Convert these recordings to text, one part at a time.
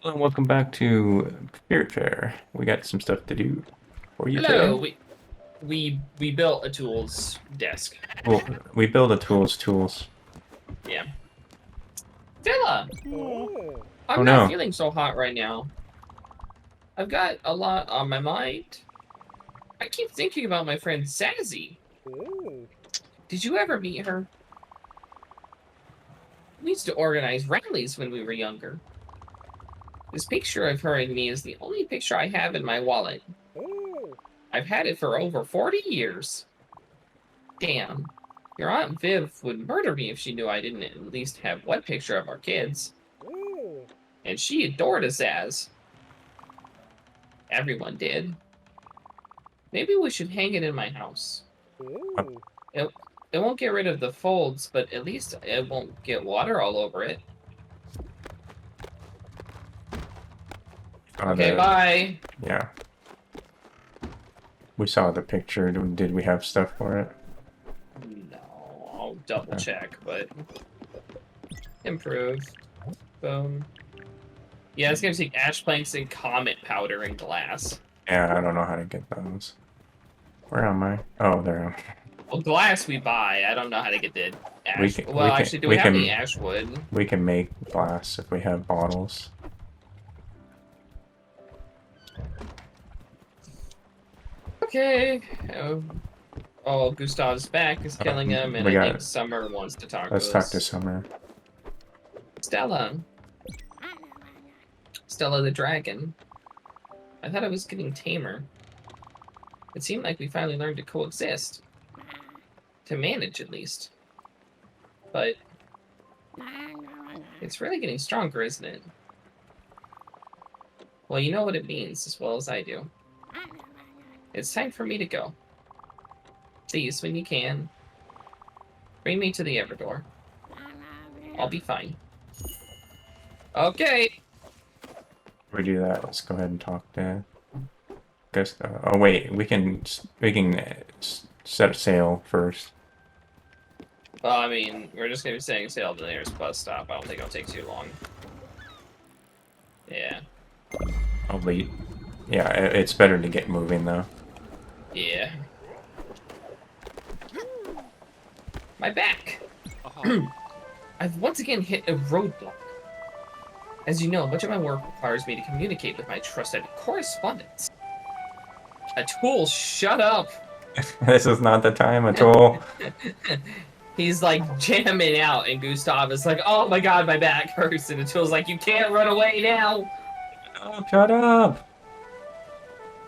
Hello and welcome back to Spiritfarer. We got some stuff to do for you Hello, today. we built a tools desk. Well, we build a tools. Yeah. Villa! Oh I'm not no. feeling so hot right now. I've got a lot on my mind. I keep thinking about my friend Sassy. Did you ever meet her? We used to organize rallies when we were younger. This picture of her and me is the only picture I have in my wallet. I've had it for over 40 years. Damn. Your Aunt Viv would murder me if she knew I didn't at least have one picture of our kids. And she adored us as. Everyone did. Maybe we should hang it in my house. It, it won't get rid of the folds, but at least it won't get water all over it. Okay, bye. Yeah. We saw the picture. Did we have stuff for it? No, I'll double check, but improve. Boom. Yeah, it's gonna take ash planks and comet powder and glass. Yeah, I don't know how to get those. Where am I? Oh, there I am. Well, glass we buy. I don't know how to get the ash. Actually, do we we have can any ash wood? we can make glass if we have bottles. Okay. Oh, Gustav's back is killing him, and I think Summer wants to talk to us. Let's talk to Summer. Stella. Stella the dragon. I thought I was getting tamer. It seemed like we finally learned to coexist. To manage, at least. But it's really getting stronger, isn't it? Well, you know what it means as well as I do. It's time for me to go. Please, when you can, bring me to the Everdor. I'll be fine. Okay. We do that. Let's go ahead and talk to. Guess. Oh wait, we can set a sail first. Well, I mean, we're just gonna be setting sail to the nearest bus stop. I don't think it'll take too long. Yeah. Oh wait. Yeah, it's better to get moving though. Yeah. My back. I've once again hit a roadblock. As you know, much of my work requires me to communicate with my trusted correspondents. A tool, shut up! This is not the time at all. He's like jamming out, and Gustav is like, oh my god, my back hurts. And the tool's like, you can't run away now! Oh, shut up!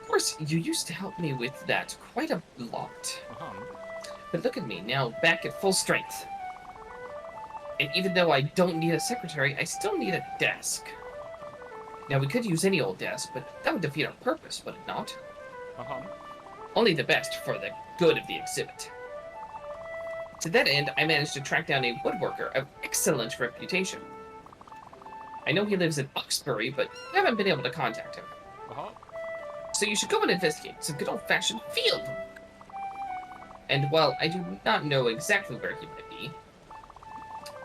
Of course, you used to help me with that quite a lot. But look at me, now back at full strength. And even though I don't need a secretary, I still need a desk. Now, we could use any old desk, but that would defeat our purpose, would it not? Only the best for the good of the exhibit. To that end, I managed to track down a woodworker of excellent reputation. I know he lives in Uxbury, but I haven't been able to contact him. So you should go and investigate some good old-fashioned field work. And while I do not know exactly where he might be,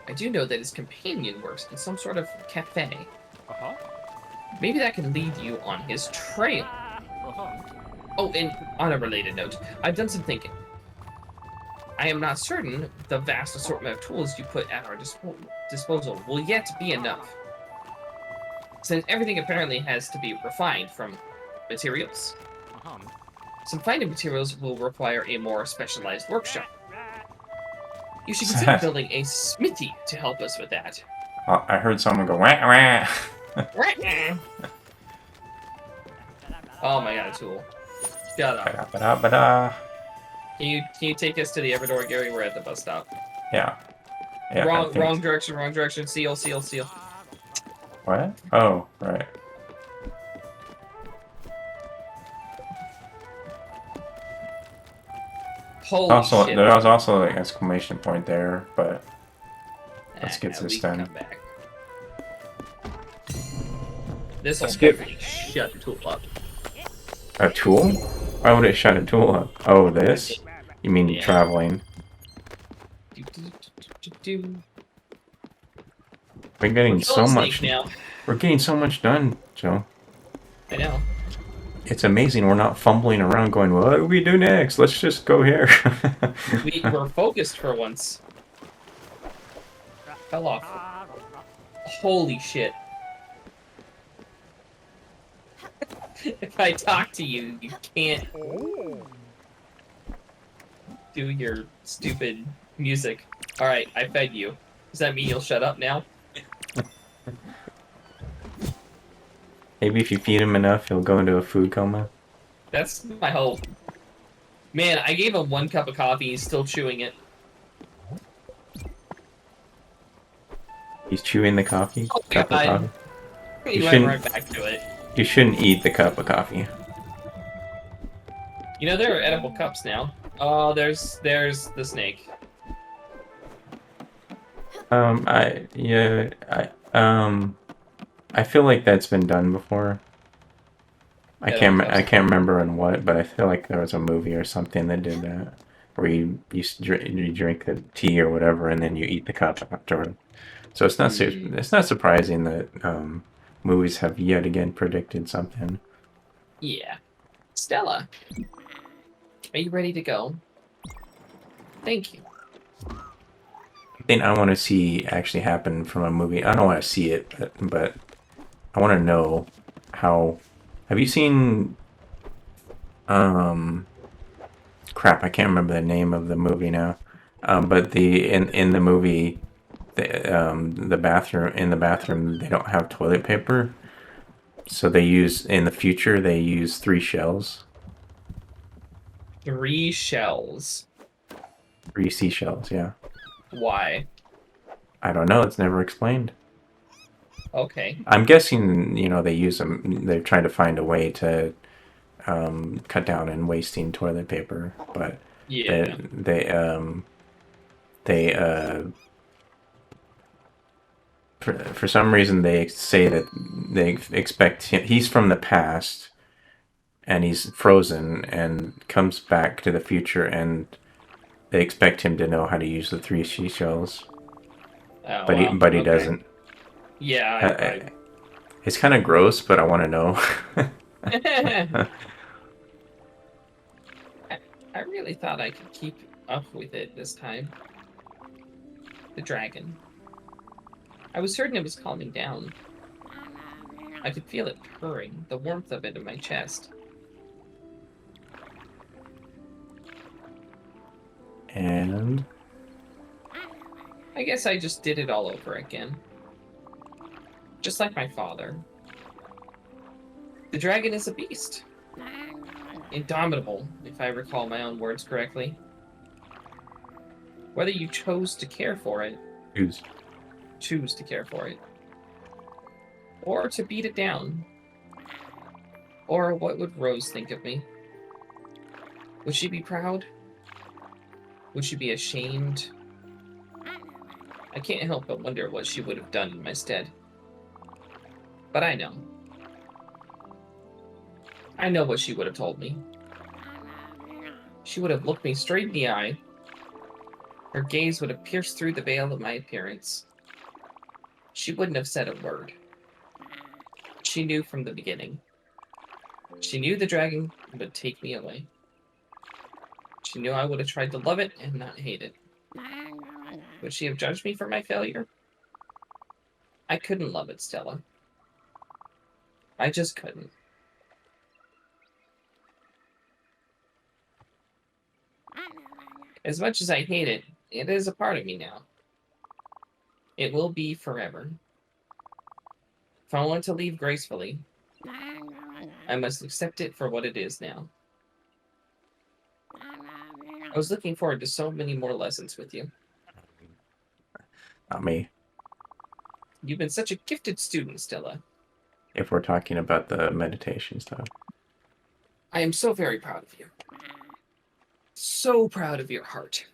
I do know that his companion works in some sort of cafe. Maybe that can lead you on his trail. Oh, and on a related note, I've done some thinking. I am not certain the vast assortment of tools you put at our disposal will yet be enough. Since everything apparently has to be refined from materials. Some finer materials will require a more specialized workshop. You should consider building a smithy to help us with that. I heard someone go wah wah. Oh my god, a tool. Shut up. Ba-da-ba-da-ba-da. Can you take us to the Everdor, Gary? We're at the bus stop. Yeah. Wrong direction. Seal. What? Oh, right. Holy shit. There was also an exclamation point there, but let's get this done. Come back. This will hopefully shut the tool up. A tool? Why would it shut a tool up? Oh, this? You mean traveling? We're getting so much. Now. We're getting so much done, Joe. I know. It's amazing we're not fumbling around going, what do we do next? Let's just go here. We were focused for once. Fell off. Holy shit. If I talk to you, you can't do your stupid music. Alright, I fed you. Does that mean you'll shut up now? Maybe if you feed him enough, he'll go into a food coma. That's my hope. Man, I gave him 1 cup of coffee, he's still chewing it. He's chewing the coffee. Oh Cup of God. coffee. He went right back to it. You shouldn't eat the cup of coffee. You know, there are edible cups now. Oh, there's the snake. I feel like that's been done before. I can't remember in what, but I feel like there was a movie or something that did that, where you drink the tea or whatever, and then you eat the cup afterward. So it's not surprising that movies have yet again predicted something. Yeah. Stella, are you ready to go? Thank you. Thing I want to see actually happen from a movie. I don't want to see it, but I want to know how. Have you seen? Crap, I can't remember the name of the movie now. But in the movie, the bathroom they don't have toilet paper, so in the future they use 3 shells. 3 shells. 3 seashells, yeah. Why? I don't know. It's never explained. Okay. I'm guessing, they use them. They're trying to find a way to cut down on wasting toilet paper, but Yeah. they for some reason they say that they expect him. He's from the past, and he's frozen, and comes back to the future, and they expect him to know how to use the 3 seashells. Oh, But wow. he Okay. doesn't. Yeah, It's kind of gross, but I want to know. I really thought I could keep up with it this time. The dragon. I was certain it was calming down. I could feel it purring, the warmth of it in my chest. And I guess I just did it all over again. Just like my father. The dragon is a beast. Indomitable, if I recall my own words correctly. Whether you chose to care for it, choose to care for it, or to beat it down, or what would Rose think of me? Would she be proud? Would she be ashamed? I can't help but wonder what she would have done in my stead. But I know. I know what she would have told me. She would have looked me straight in the eye. Her gaze would have pierced through the veil of my appearance. She wouldn't have said a word. She knew from the beginning. She knew the dragon would take me away. She knew I would have tried to love it and not hate it. Would she have judged me for my failure? I couldn't love it, Stella. I just couldn't. As much as I hate it, it is a part of me now. It will be forever. If I want to leave gracefully, I must accept it for what it is now. I was looking forward to so many more lessons with you. not me. You've been such a gifted student, Stella. If we're talking about the meditation stuff. I am so very proud of you. So proud of your heart.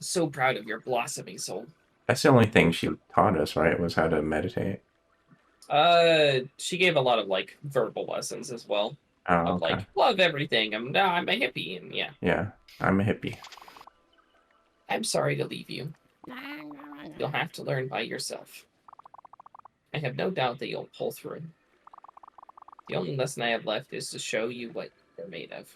So proud of your blossoming soul. That's the only thing she taught us, right? Was how to meditate. She gave a lot of, verbal lessons as well. Oh, Of, okay. love everything. I'm a hippie, and yeah. Yeah, I'm a hippie. I'm sorry to leave you. You'll have to learn by yourself. I have no doubt that you'll pull through. The only lesson I have left is to show you what they're made of.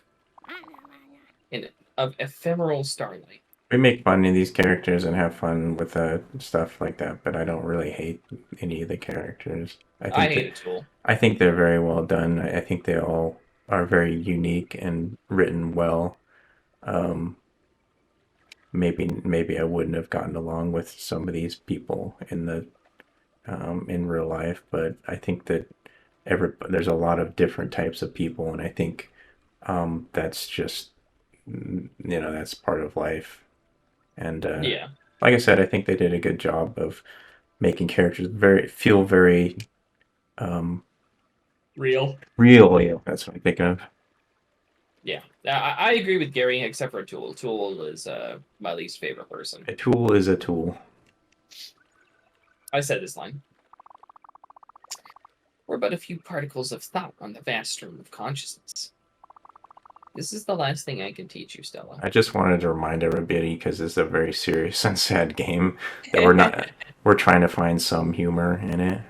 Of ephemeral starlight. We make fun of these characters and have fun with stuff like that, but I don't really hate any of the characters. I hate it, Tool. I think they're very well done. I think they all are very unique and written well. Um, maybe I wouldn't have gotten along with some of these people in real life, but I think that there's a lot of different types of people, and I think that's just that's part of life. And yeah, like I said, I think they did a good job of making characters feel very real. Real. That's what I'm thinking of. Yeah, I agree with Gary, except for Tool. Tool is my least favorite person. A tool is a tool. I said this line. We're but a few particles of thought on the vast stream of consciousness. This is the last thing I can teach you, Stella. I just wanted to remind everybody, because it's a very serious and sad game, that we're trying to find some humor in it.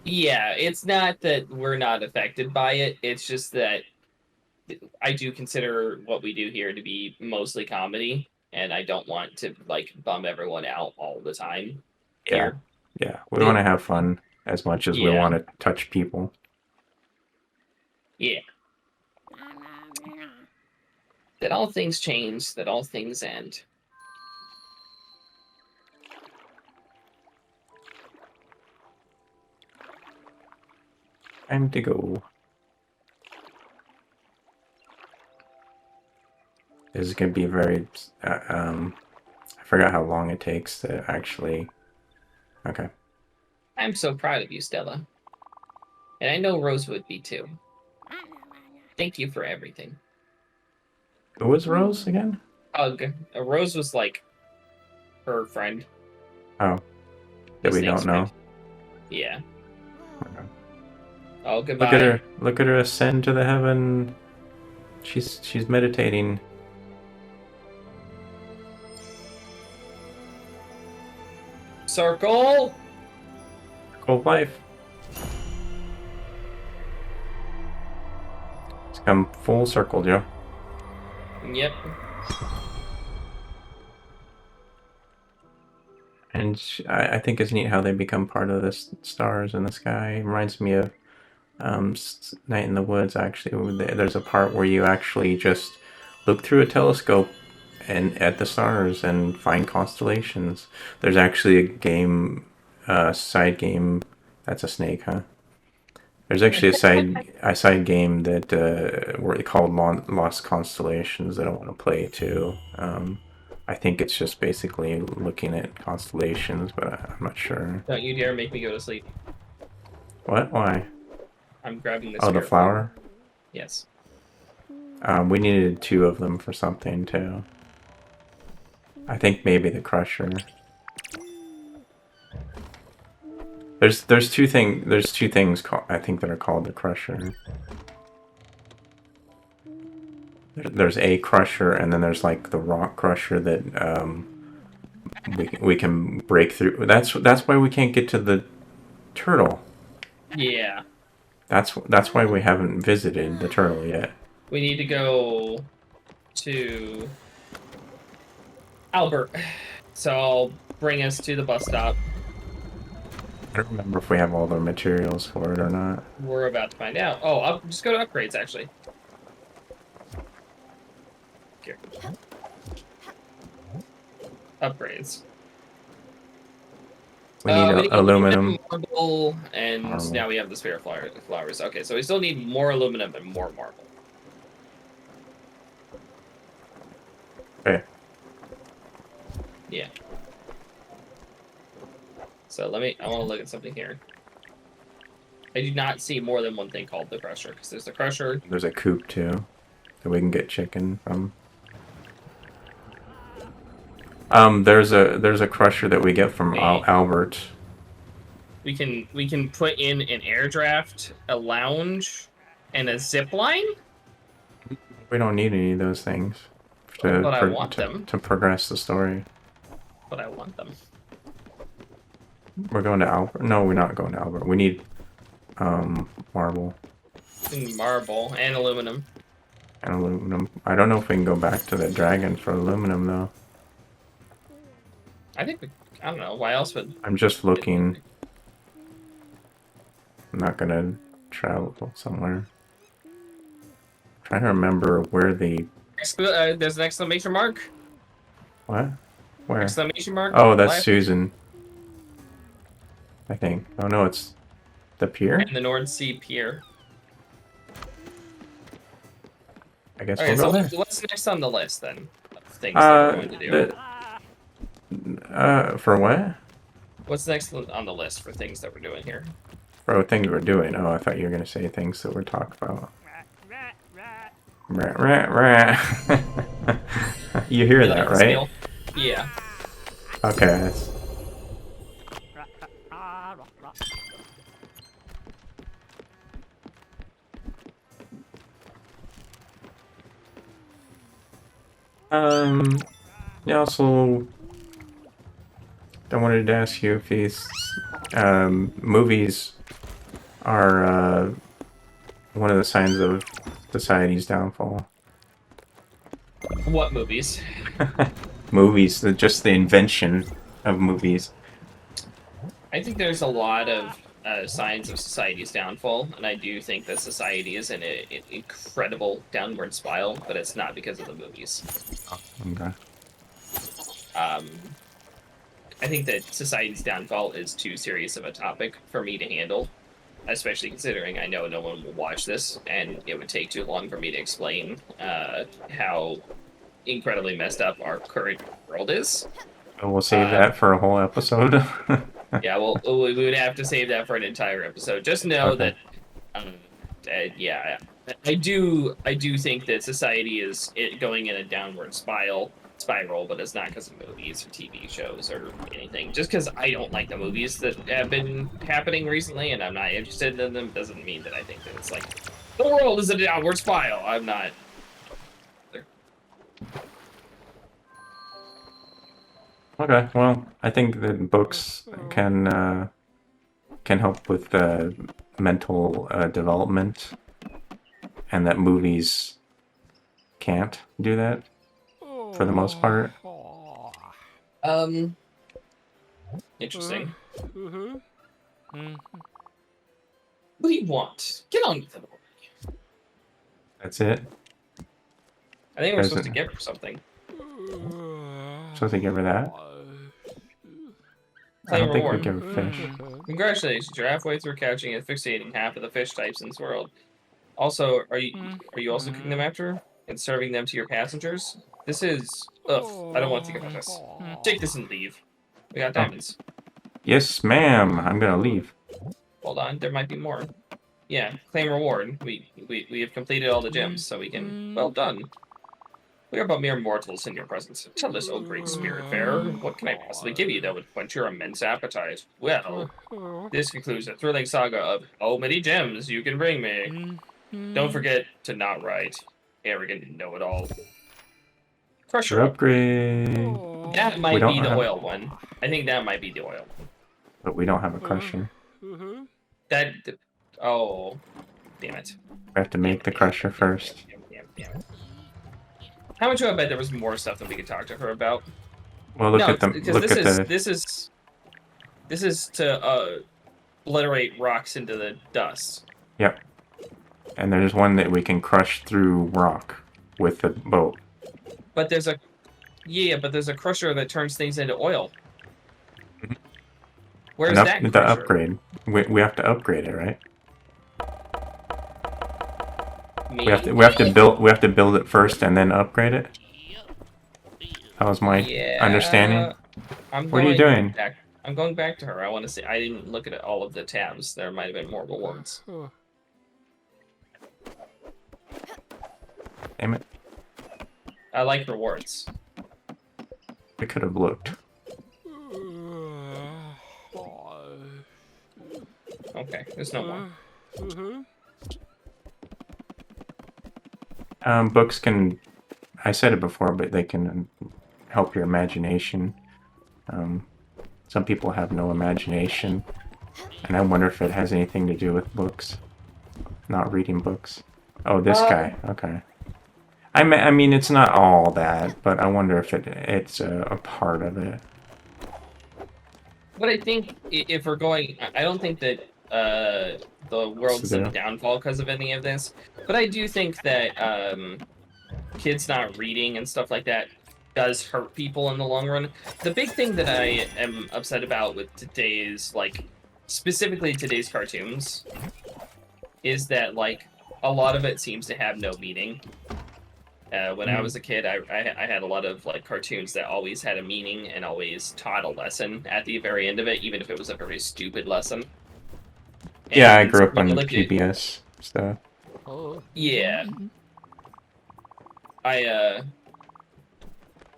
Yeah, it's not that we're not affected by it. It's just that I do consider what we do here to be mostly comedy, and I don't want to bum everyone out all the time. Yeah, we want to have fun as much as we want to touch people. Yeah. That all things change, that all things end. Time to go. This is going to be very... I forgot how long it takes to actually... Okay. I'm so proud of you, Stella. And I know Rose would be too. Thank you for everything. Who was Rose again? Rose was like her friend. Oh. That we don't know. Yeah. Okay. Oh, goodbye. Look at her ascend to the heaven. She's meditating. Circle. Circle of life. It's come full circle, Joe. Yep. And I think it's neat how they become part of the stars in the sky. It reminds me of Night in the Woods, actually. There's a part where you actually just look through a telescope and at the stars and find constellations. There's actually a game, side game. That's a snake, huh? There's actually a side game that were called Lost Constellations that I want to play too. I think it's just basically looking at constellations, but I'm not sure. Don't you dare make me go to sleep. What? Why? I'm grabbing this. Oh, the flower? Yes. We needed 2 of them for something too. I think maybe the crusher. There's two things I think that are called the crusher. There's a crusher, and then there's like the rock crusher that we can break through. That's why we can't get to the turtle. Yeah. That's why we haven't visited the turtle yet. We need to go to Albert. So I'll bring us to the bus stop. I don't remember if we have all the materials for it or not. We're about to find out. Oh, I'll just go to upgrades, actually. Here. Upgrades. We need aluminum. Marble, and now we have the Spiritflowers. Okay, so we still need more aluminum and more marble. Okay. Yeah. So I want to look at something here. I do not see more than one thing called the crusher, because there's the crusher. There's a coop too, that we can get chicken from. There's a crusher that we get from Albert. We can put in an air draft, a lounge, and a zip line. We don't need any of those things But I want them to progress the story. But I want them. We're going to Albert. No, we're not going to Albert. We need marble Marble and aluminum. and aluminum. I don't know if we can go back to the dragon for aluminum though. I think I don't know why else would. I'm just looking. I'm not gonna travel somewhere. Trying to remember where the There's an exclamation mark. what? Where? Exclamation mark. Oh, that's left. Susan. I think. Oh no, it's the pier. And the North Sea Pier. I guess Okay, we'll so go there. what's next on the list then? Of things that we're going to do. For what? What's next on the list for things that we're doing here? Bro, things we're doing. Oh, I thought you were gonna say things that we're talking about. Rat, rat, rat. You hear that, right? Scale? Yeah. Okay. That's... Yeah, also, I wanted to ask you if these movies are one of the signs of society's downfall. What movies? Movies, just the invention of movies. I think there's a lot of signs of society's downfall, and I do think that society is in an incredible downward spiral, but it's not because of the movies. Okay. I think that society's downfall is too serious of a topic for me to handle, especially considering I know no one will watch this, and it would take too long for me to explain how incredibly messed up our current world is. We'll save that for a whole episode. Yeah, well, we would have to save that for an entire episode. Just know Okay. that, yeah, I do think that society is going in a downward spiral, but it's not because of movies or TV shows or anything. Just because I don't like the movies that have been happening recently and I'm not interested in them doesn't mean that I think that it's like the world is in a downward spiral. I'm not. Okay, well, I think that books can help with mental development, and that movies can't do that for the most part. Interesting. What do you want? Get on with it. That's it. I think we're supposed to give her something. Supposed to give her that? I don't think we give her fish. Congratulations, you're halfway through catching and fixating half of the fish types in this world. Also, are you also cooking them after and serving them to your passengers? This is I don't want to think about this. Take this and leave. We got diamonds. Yes, ma'am. I'm gonna leave. Hold on, there might be more. Yeah, claim reward. We have completed all the gems, so we can. Well done. We are but mere mortals in your presence. Tell us, O great Spiritfarer, what can I possibly give you that would quench your immense appetite? Well, this concludes a thrilling saga of how many gems you can bring me. Don't forget to not write. Arrogant know-it-all. Crusher upgrade. That might be the oil one. I think that might be the oil one. But we don't have a crusher. That. Oh. Damn it. We have to make the crusher first. Damn it. How much do I bet there was more stuff that we could talk to her about? Well, look at them. Look at the. This is to obliterate rocks into the dust. Yep. And there's one that we can crush through rock with the boat. But there's a, but there's a crusher that turns things into oil. Where's that crusher? The upgrade. We have to upgrade it, right? We have to build it first and then upgrade it. That was my understanding. What are you doing? I'm going back to her. I want to see. I didn't look at all of the tabs. There might have been more rewards. Damn it. I like rewards. We could have looked. Okay, there's no more. Books can, I said it before, but they can help your imagination. Some people have no imagination, and I wonder if it has anything to do with books, not reading books. Oh, this guy. Okay. I mean, it's not all that, but I wonder if it's a part of it. But I think if we're going, I don't think that the world's in downfall because of any of this. But I do think that kids not reading and stuff like that does hurt people in the long run. The big thing that I am upset about with today's, like, specifically today's cartoons, is that, like, a lot of it seems to have no meaning. When I was a kid, I had a lot of like cartoons that always had a meaning and always taught a lesson at the very end of it, even if it was a very stupid lesson. And yeah, I grew up on PBS stuff. Yeah.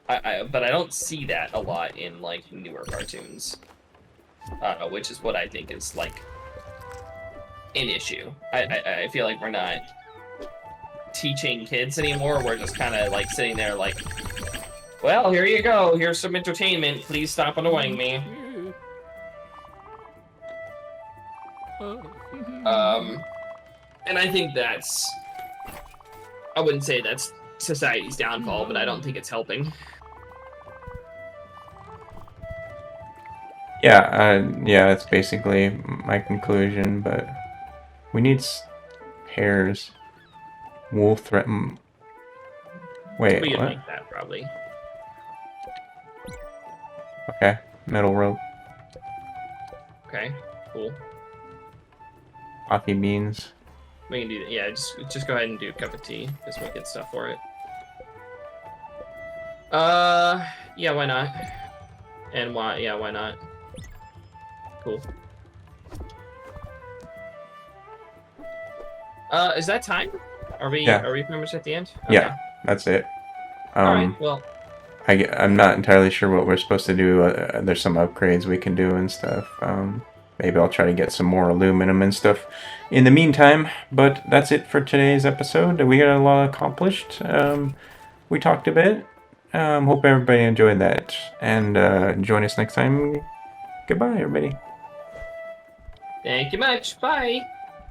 But I don't see that a lot in like newer cartoons, which is what I think is like an issue. I feel like we're not teaching kids anymore. We're just kind of like sitting there like, well, here you go, here's some entertainment, please stop annoying me. And I think that's, I wouldn't say that's society's downfall, but I don't think it's helping. Yeah, that's basically my conclusion, but we need hairs. Wool threaten. Wait, we what? can make that probably. Okay, metal rope. Okay, cool. Coffee beans. We can do that. Yeah, just go ahead and do a cup of tea. Just make good stuff for it. Yeah, why not? And why? Yeah, why not? Cool. Is that time? Are we pretty much at the end? Okay. Yeah, that's it. Alright, well. I'm not entirely sure what we're supposed to do. There's some upgrades we can do and stuff. Maybe I'll try to get some more aluminum and stuff in the meantime. But that's it for today's episode. We got a lot accomplished. We talked a bit. Hope everybody enjoyed that. And join us next time. Goodbye, everybody. Thank you much. Bye.